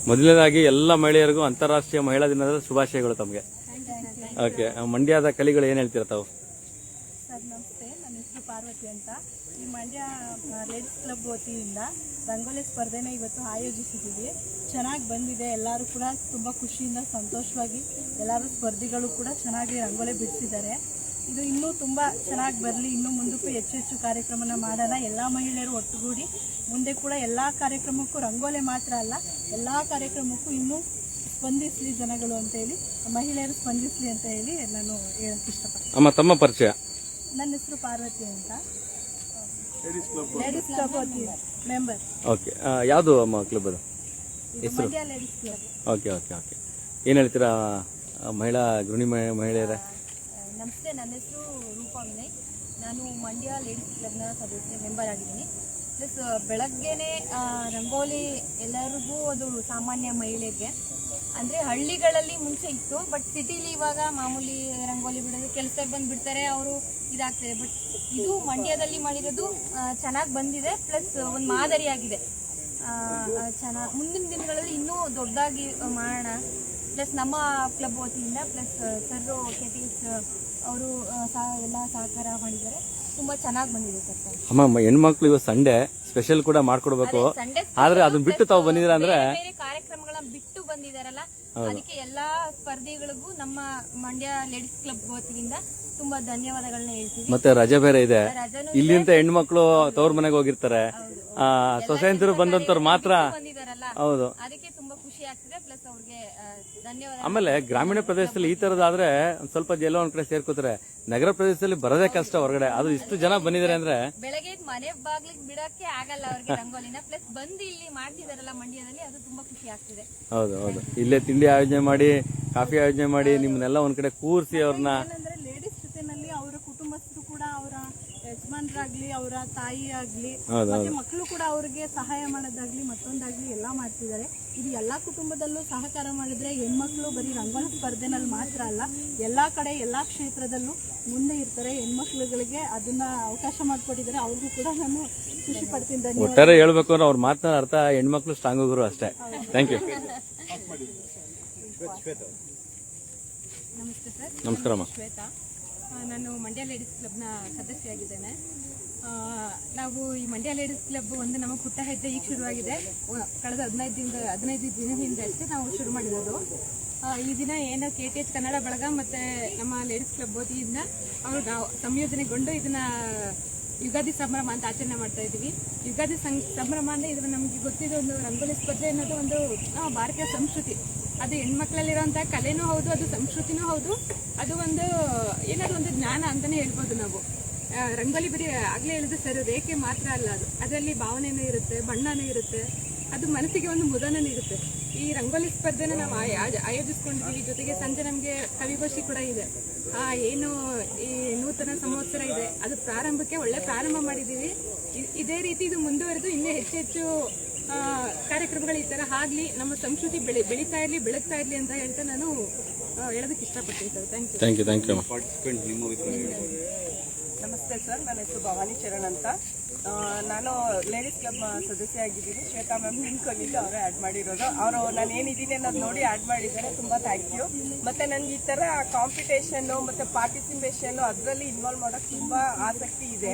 ಮೊದಲನೇದಾಗಿ ಎಲ್ಲ ಮಹಿಳೆಯರಿಗೂ ಅಂತಾರಾಷ್ಟ್ರೀಯ ಮಹಿಳಾ ದಿನದ ಶುಭಾಶಯಗಳು ತಮಗೆ. ಓಕೆ, ಮಂಡ್ಯದ ಕಲಿಗಳು ಏನ್ ಹೇಳ್ತೀರಾ ತಾವು? ಸರ್ ನಮಸ್ತೆ, ನನ್ನ ಹೆಸರು ಪಾರ್ವತಿ ಅಂತ. ಈ ಮಂಡ್ಯ ಲೇಡೀಸ್ ಕ್ಲಬ್ ವತಿಯಿಂದ ರಂಗೋಲಿ ಸ್ಪರ್ಧೆನ ಇವತ್ತು ಆಯೋಜಿಸಿದ್ದೀವಿ. ಚೆನ್ನಾಗಿ ಬಂದಿದೆ. ಎಲ್ಲರೂ ಕೂಡ ತುಂಬ ಖುಷಿಯಿಂದ ಸಂತೋಷವಾಗಿ ಎಲ್ಲರೂ ಸ್ಪರ್ಧಿಗಳು ಕೂಡ ಚೆನ್ನಾಗಿ ರಂಗೋಲಿ ಬಿಡಿಸಿದ್ದಾರೆ. ಇದು ಇನ್ನೂ ತುಂಬ ಚೆನ್ನಾಗಿ ಬರಲಿ, ಇನ್ನೂ ಮುಂದಕ್ಕೂ ಹೆಚ್ಚು ಕಾರ್ಯಕ್ರಮನ ಮಾಡೋಣ. ಎಲ್ಲ ಮಹಿಳೆಯರು ಒಟ್ಟುಗೂಡಿ ಮುಂದೆ ಕೂಡ ಎಲ್ಲ ಕಾರ್ಯಕ್ರಮಕ್ಕೂ ರಂಗೋಲಿ ಮಾತ್ರ ಅಲ್ಲ, ಎಲ್ಲ ಕಾರ್ಯಕ್ರಮಕ್ಕೂ ಇನ್ನೂ ಸ್ಪಂದಿಸಲಿ ಜನಗಳು ಅಂತ ಹೇಳಿ, ಮಹಿಳೆಯರು ಸ್ಪಂದಿಸಲಿ ಅಂತ ಹೇಳಿ ನಾನು ಹೇಳಕ್ಕೆ ಇಷ್ಟಪಡ್ತೀನಿ. ಅಮ್ಮ, ತಮ್ಮ ಪರಿಚಯ? ನನ್ನ ಹೆಸರು ಪಾರ್ವತಿ ಅಂತ, ಲೇಡೀಸ್ ಕ್ಲಬ್ ಮೆಂಬರ್. ಓಕೆ, ಯಾವುದು ಅಮ್ಮ ಕ್ಲಬ್ ಅದು ಹೆಸರು? Mandya ladies club. Okay okay okay, ಏನ್ ಹೇಳ್ತೀರಾ ಮಹಿಳಾ ಗೃಹಿಣಿ ಮಹಿಳೆಯರೇ? ನಮಸ್ತೆ, ನನ್ನ ಹೆಸರು ರೂಪಾ ವಿನಯ್. ನಾನು ಮಂಡ್ಯ ಲೇಡೀಸ್ ಕ್ಲಬ್ನ ಸದಸ್ಯ ಮೆಂಬರ್ ಆಗಿದ್ದೀನಿ. ಪ್ಲಸ್ ಬೆಳಗ್ಗೆನೆ ರಂಗೋಲಿ ಎಲ್ಲರಿಗೂ ಅದು ಸಾಮಾನ್ಯ ಮಹಿಳೆಗೆ, ಅಂದರೆ ಹಳ್ಳಿಗಳಲ್ಲಿ ಮುಂಚೆ ಇತ್ತು, ಬಟ್ ಸಿಟಿಲಿ ಇವಾಗ ಮಾಮೂಲಿ ರಂಗೋಲಿ ಬಿಡೋದು, ಕೆಲಸಕ್ಕೆ ಬಂದು ಬಿಡ್ತಾರೆ, ಅವರು ಇದಾಗ್ತದೆ. ಬಟ್ ಇದು ಮಂಡ್ಯದಲ್ಲಿ ಮಾಡಿರೋದು ಚೆನ್ನಾಗಿ ಬಂದಿದೆ, ಪ್ಲಸ್ ಒಂದು ಮಾದರಿಯಾಗಿದೆ. ಚೆನ್ನಾಗಿ ಮುಂದಿನ ದಿನಗಳಲ್ಲಿ ಇನ್ನೂ ದೊಡ್ಡದಾಗಿ ಮಾಡೋಣ. ಪ್ಲಸ್ ನಮ್ಮ ಕ್ಲಬ್ ವತಿಯಿಂದ ಪ್ಲಸ್ ಸರ್ KTS ಅವರು ಎಲ್ಲ ಸಹಕಾರ ಮಾಡಿದ್ದಾರೆ. ತುಂಬಾ ಚೆನ್ನಾಗಿ ಬಂದಿದೆ ಸರ್. ಅಮ್ಮ, ಹೆಣ್ಮಕ್ಳು ಇವತ್ತು ಸಂಡೇ ಸ್ಪೆಷಲ್ ಕೂಡ ಮಾಡ್ಕೊಡ್ಬೇಕು, ಆದ್ರೆ ಅದನ್ನ ಬಿಟ್ಟು ತಾವು ಬಂದಿದ್ದೀರ ಅಂದ್ರೆ ಬೇರೆ ಕಾರ್ಯಕ್ರಮಗಳನ್ನ ಬಿಟ್ಟು ಬಂದಿದಾರಲ್ಲ, ಅದಕ್ಕೆ ಎಲ್ಲಾ ಸ್ಪರ್ಧಿಗಳಿಗೂ ನಮ್ಮ ಮಂಡ್ಯ ಲೇಡೀಸ್ ಕ್ಲಬ್ ವತಿಯಿಂದ ತುಂಬಾ ಧನ್ಯವಾದಗಳನ್ನ ಹೇಳ್ತೀವಿ. ಮತ್ತೆ ರಜೆ ಬೇರೆ ಇದೆ, ಇಲ್ಲಿಂದ ಹೆಣ್ಮಕ್ಳು ತವ್ರ ಮನೆಗೆ ಹೋಗಿರ್ತಾರೆ, ಸೊಸೈಂತರು ಬಂದಂತವ್ರು ಮಾತ್ರ ಬಂದಿದಾರಲ್ಲ, ಹೌದು, ಅದಕ್ಕೆ ತುಂಬಾ ಖುಷಿ ಆಗ್ತಿದೆ. ಪ್ಲಸ್ ಅವ್ರಿಗೆ ಧನ್ಯವಾದ. ಆಮೇಲೆ ಗ್ರಾಮೀಣ ಪ್ರದೇಶದಲ್ಲಿ ಈ ತರದಾದ್ರೆ ಒಂದ್ ಸ್ವಲ್ಪ ಎಲ್ಲೋ ಒಂದ್ ಕಡೆ ಸೇರ್ಕೋತಾರೆ, ನಗರ ಪ್ರದೇಶದಲ್ಲಿ ಬರೋದೇ ಕಷ್ಟ ಹೊರಗಡೆ. ಅದು ಇಷ್ಟು ಜನ ಬಂದಿದ್ದಾರೆ ಅಂದ್ರೆ ಬೆಳಗ್ಗೆ ಮನೆ ಬಾಗ್ಲಿಗೆ ಬಿಡಕ್ಕೆ ಆಗಲ್ಲ ಅವ್ರಿಗೆ ರಂಗೋಲಿನ. ಪ್ಲಸ್ ಬಂದು ಇಲ್ಲಿ ಮಾಡ್ತಿದಾರಲ್ಲ ಮಂಡ್ಯದಲ್ಲಿ, ಅದು ತುಂಬಾ ಖುಷಿ ಆಗ್ತಿದೆ. ಹೌದು ಹೌದು, ಇಲ್ಲೇ ತಿಂಡಿ ಆಯೋಜನೆ ಮಾಡಿ, ಕಾಫಿ ಆಯೋಜನೆ ಮಾಡಿ, ನಿಮ್ನೆಲ್ಲ ಒಂದ್ ಕಡೆ ಕೂರಿಸಿ ಅವ್ರನ್ನ, ಏನಂದ್ರೆ ಲೇಡೀಸ್ ಜೊತೆನಲ್ಲಿ ಅವರ ಕುಟುಂಬಸ್ಥರು ಕೂಡ, ಅವರ ಯಜಮಾನ್ರಾಗ್ಲಿ, ಅವರ ತಾಯಿ ಆಗ್ಲಿ, ಮತ್ತೆ ಮಕ್ಕಳು ಕೂಡ ಅವ್ರಿಗೆ ಸಹಾಯ ಮಾಡೋದಾಗ್ಲಿ ಮತ್ತೊಂದಾಗ್ಲಿ ಎಲ್ಲ ಮಾಡ್ತಿದ್ದಾರೆ. ಇದು ಎಲ್ಲಾ ಕುಟುಂಬದಲ್ಲೂ ಸಹಕಾರ ಮಾಡಿದ್ರೆ ಹೆಣ್ಮಕ್ಳು ಬರೀ ರಂಗೋಲಿ ಸ್ಪರ್ಧೆನಲ್ಲಿ ಮಾತ್ರ ಅಲ್ಲ, ಎಲ್ಲಾ ಕಡೆ ಎಲ್ಲಾ ಕ್ಷೇತ್ರದಲ್ಲೂ ಮುಂದೆ ಇರ್ತಾರೆ. ಹೆಣ್ಮಕ್ಳುಗಳಿಗೆ ಅದನ್ನ ಅವಕಾಶ ಮಾಡಿಕೊಟ್ಟಿದ್ದಾರೆ, ಅವ್ರಿಗೂ ಕೂಡ ನಾನು ಖುಷಿ ಪಡ್ತೀನಿ. ಒಟ್ಟಾರೆ ಹೇಳ್ಬೇಕು ಅಂದ್ರೆ ಅವ್ರ ಮಾತನ್ನ ಅರ್ಥ ಹೆಣ್ಮಕ್ಳು ಸ್ಟ್ರಾಂಗ್ ಹೋಗೋರು ಅಷ್ಟೇ. Thank you. ನಮಸ್ತೆ ಸರ್. ನಮಸ್ಕಾರಮ್ಮ. ಶ್ವೇತಾ, ನಾನು ಮಂಡ್ಯ ಲೇಡೀಸ್ ಕ್ಲಬ್ನ ಸದಸ್ಯರಾಗಿದ್ದೇನೆ. ನಾವು ಈ ಮಂಡ್ಯ ಲೇಡೀಸ್ ಕ್ಲಬ್ ಒಂದು ನಮ್ಮ ಪುಟ್ಟ ಹೆಜ್ಜೆ ಈಗ ಶುರುವಾಗಿದೆ. ಕಳೆದ 15 ದಿನದಿಂದ ಅಷ್ಟೇ ನಾವು ಶುರು ಮಾಡಿರೋದು. ಈ ದಿನ ಏನು KTS ಕನ್ನಡ ಬಳಗ ಮತ್ತು ನಮ್ಮ ಲೇಡೀಸ್ ಕ್ಲಬ್ ವತಿಯಿಂದ ಅವರು ನಾವು ಸಂಯೋಜನೆಗೊಂಡು ಇದನ್ನ ಯುಗಾದಿ ಸಂಭ್ರಮ ಅಂತ ಆಚರಣೆ ಮಾಡ್ತಾ ಇದ್ದೀವಿ. ಯುಗಾದಿ ಸಂಭ್ರಮ ಅಂದರೆ ಇದು ನಮಗೆ ಗೊತ್ತಿದೆ, ಒಂದು ರಂಗೋಲಿ ಸ್ಪರ್ಧೆ ಅನ್ನೋದು ಒಂದು ಭಾರತೀಯ ಸಂಸ್ಕೃತಿ. ಅದು ಹೆಣ್ಮಕ್ಳಲ್ಲಿರೋಂಥ ಕಲೆನೂ ಹೌದು, ಅದು ಸಂಸ್ಕೃತಿನೂ ಹೌದು, ಅದು ಒಂದು ಏನಾದ್ರು ಒಂದು ಜ್ಞಾನ ಅಂತಲೇ ಹೇಳ್ಬೋದು ನಾವು. ರಂಗೋಲಿ ಬರೀ ಆಗಲೇ ಹೇಳಿದ್ರೆ ಸರ್, ರೇಖೆ ಮಾತ್ರ ಅಲ್ಲ, ಅದರಲ್ಲಿ ಭಾವನೆನೂ ಇರುತ್ತೆ, ಬಣ್ಣನೂ ಇರುತ್ತೆ, ಅದು ಮನಸ್ಸಿಗೆ ಒಂದು ಮುದನೂ ನೀಡುತ್ತೆ. ಈ ರಂಗೋಲಿ ಸ್ಪರ್ಧೆನ ನಾವು ಆಯೋಜಿಸ್ಕೊಂಡಿದ್ದೀವಿ. ಜೊತೆಗೆ ಸಂಜೆ ನಮಗೆ ಕವಿಗೋಷ್ಠಿ ಕೂಡ ಇದೆ. ಏನು ಈ ನೂತನ ಸಂವತ್ಸರ ಇದೆ, ಅದು ಪ್ರಾರಂಭಕ್ಕೆ ಒಳ್ಳೆ ಪ್ರಾರಂಭ ಮಾಡಿದ್ದೀವಿ. ಇದೇ ರೀತಿ ಇದು ಮುಂದುವರೆದು ಇನ್ನೂ ಹೆಚ್ಚು ಕಾರ್ಯಕ್ರಮಗಳು ಈ ಥರ ಆಗಲಿ, ನಮ್ಮ ಸಂಸ್ಕೃತಿ ಬೆಳೀತಾ ಇರಲಿ, ಬೆಳಗ್ತಾ ಇರಲಿ ಅಂತ ಹೇಳ್ತಾ ನಾನು ಹೇಳೋದಕ್ಕೆ ಇಷ್ಟಪಡ್ತೀನಿ sir. Thank you. Thank you. ನಮಸ್ತೆ ಸರ್, ನನ್ನ ಹೆಸರು ಭವಾನಿ ಚರಣ್ ಅಂತ. ನಾನು ಲೇಡೀಸ್ ಕ್ಲಬ್ ಸದಸ್ಯ ಆಗಿದ್ದೀನಿ. ಶ್ವೇತಾ ಮ್ಯಾಮ್ ನಿಂತ್ಕೊಂಡಿದ್ದು ಅವರೇ ಆ್ಯಡ್ ಮಾಡಿರೋದು. ಅವರು ನಾನು ಏನಿದ್ದೀನಿ ಅನ್ನೋದು ನೋಡಿ ಆ್ಯಡ್ ಮಾಡಿದ್ದಾರೆ, ತುಂಬ ಥ್ಯಾಂಕ್ ಯು. ಮತ್ತು ನನಗೆ ಈ ಥರ ಕಾಂಪಿಟೇಷನ್ನು ಮತ್ತು ಪಾರ್ಟಿಸಿಪೇಷನ್ನು ಅದರಲ್ಲಿ ಇನ್ವಾಲ್ವ್ ಮಾಡೋಕ್ಕೆ ತುಂಬ ಆಸಕ್ತಿ ಇದೆ.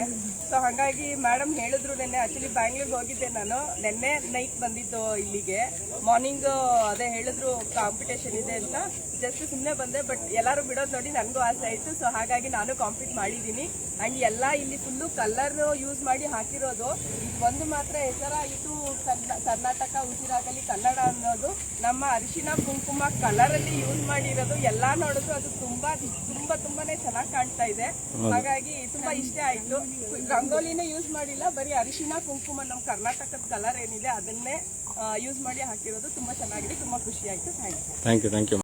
ಸೊ ಹಾಗಾಗಿ ಮೇಡಮ್ ಹೇಳಿದ್ರು, ನೆನ್ನೆ ಆ್ಯಕ್ಚುಲಿ ಬ್ಯಾಂಗ್ಳೂರ್ಗೆ ಹೋಗಿದ್ದೆ ನಾನು, ನೆನ್ನೆ ನೈಟ್ ಬಂದಿದ್ದು ಇಲ್ಲಿಗೆ. ಮಾರ್ನಿಂಗ್ ಅದೇ ಹೇಳಿದ್ರು ಕಾಂಪಿಟೇಷನ್ ಇದೆ ಅಂತ, ಜಸ್ಟ್ ಸುಮ್ಮನೆ ಬಂದೆ. ಬಟ್ ಎಲ್ಲರೂ ಬಿಡೋದು ನೋಡಿ ನನಗೂ ಆಸೆ ಆಯಿತು. ಸೊ ಹಾಗಾಗಿ ನಾನು ಕಾಂಪೀಟ್ ಮಾಡಿದ್ದೀನಿ. ಆ್ಯಂಡ್ ಎಲ್ಲ ಇಲ್ಲಿ ಫುಲ್ಲು ಕಲರ್ ಯೂಸ್ ಮಾಡಿ ಹಾಕಿರೋದು. ಒಂದು ಮಾತ್ರ ಹೆಸರಾಯಿತು, ಕರ್ನಾಟಕ ಉಸಿರಾಗಲಿ ಕನ್ನಡ ಅನ್ನೋದು. ನಮ್ಮ ಅರಿಶಿನ ಕುಂಕುಮ ಕಲರಲ್ಲಿ ಯೂಸ್ ಮಾಡಿರೋದು, ಎಲ್ಲ ನೋಡಿದ್ರು ಅದು ತುಂಬಾನೇ ಚೆನ್ನಾಗಿ ಕಾಣ್ತಾ ಇದೆ. ಹಾಗಾಗಿ ತುಂಬಾ ಇಷ್ಟ ಆಯಿತು. ರಂಗೋಲಿನೇ ಯೂಸ್ ಮಾಡಿಲ್ಲ, ಬರೀ ಅರಿಶಿನ ಕುಂಕುಮ ನಮ್ಮ ಕರ್ನಾಟಕದ ಕಲರ್ ಏನಿದೆ ಅದನ್ನೇ ಯೂಸ್ ಮಾಡಿ ಹಾಕಿರೋದು. ತುಂಬ ಚೆನ್ನಾಗಿದೆ, ತುಂಬ ಖುಷಿ ಆಯಿತು. Thank you.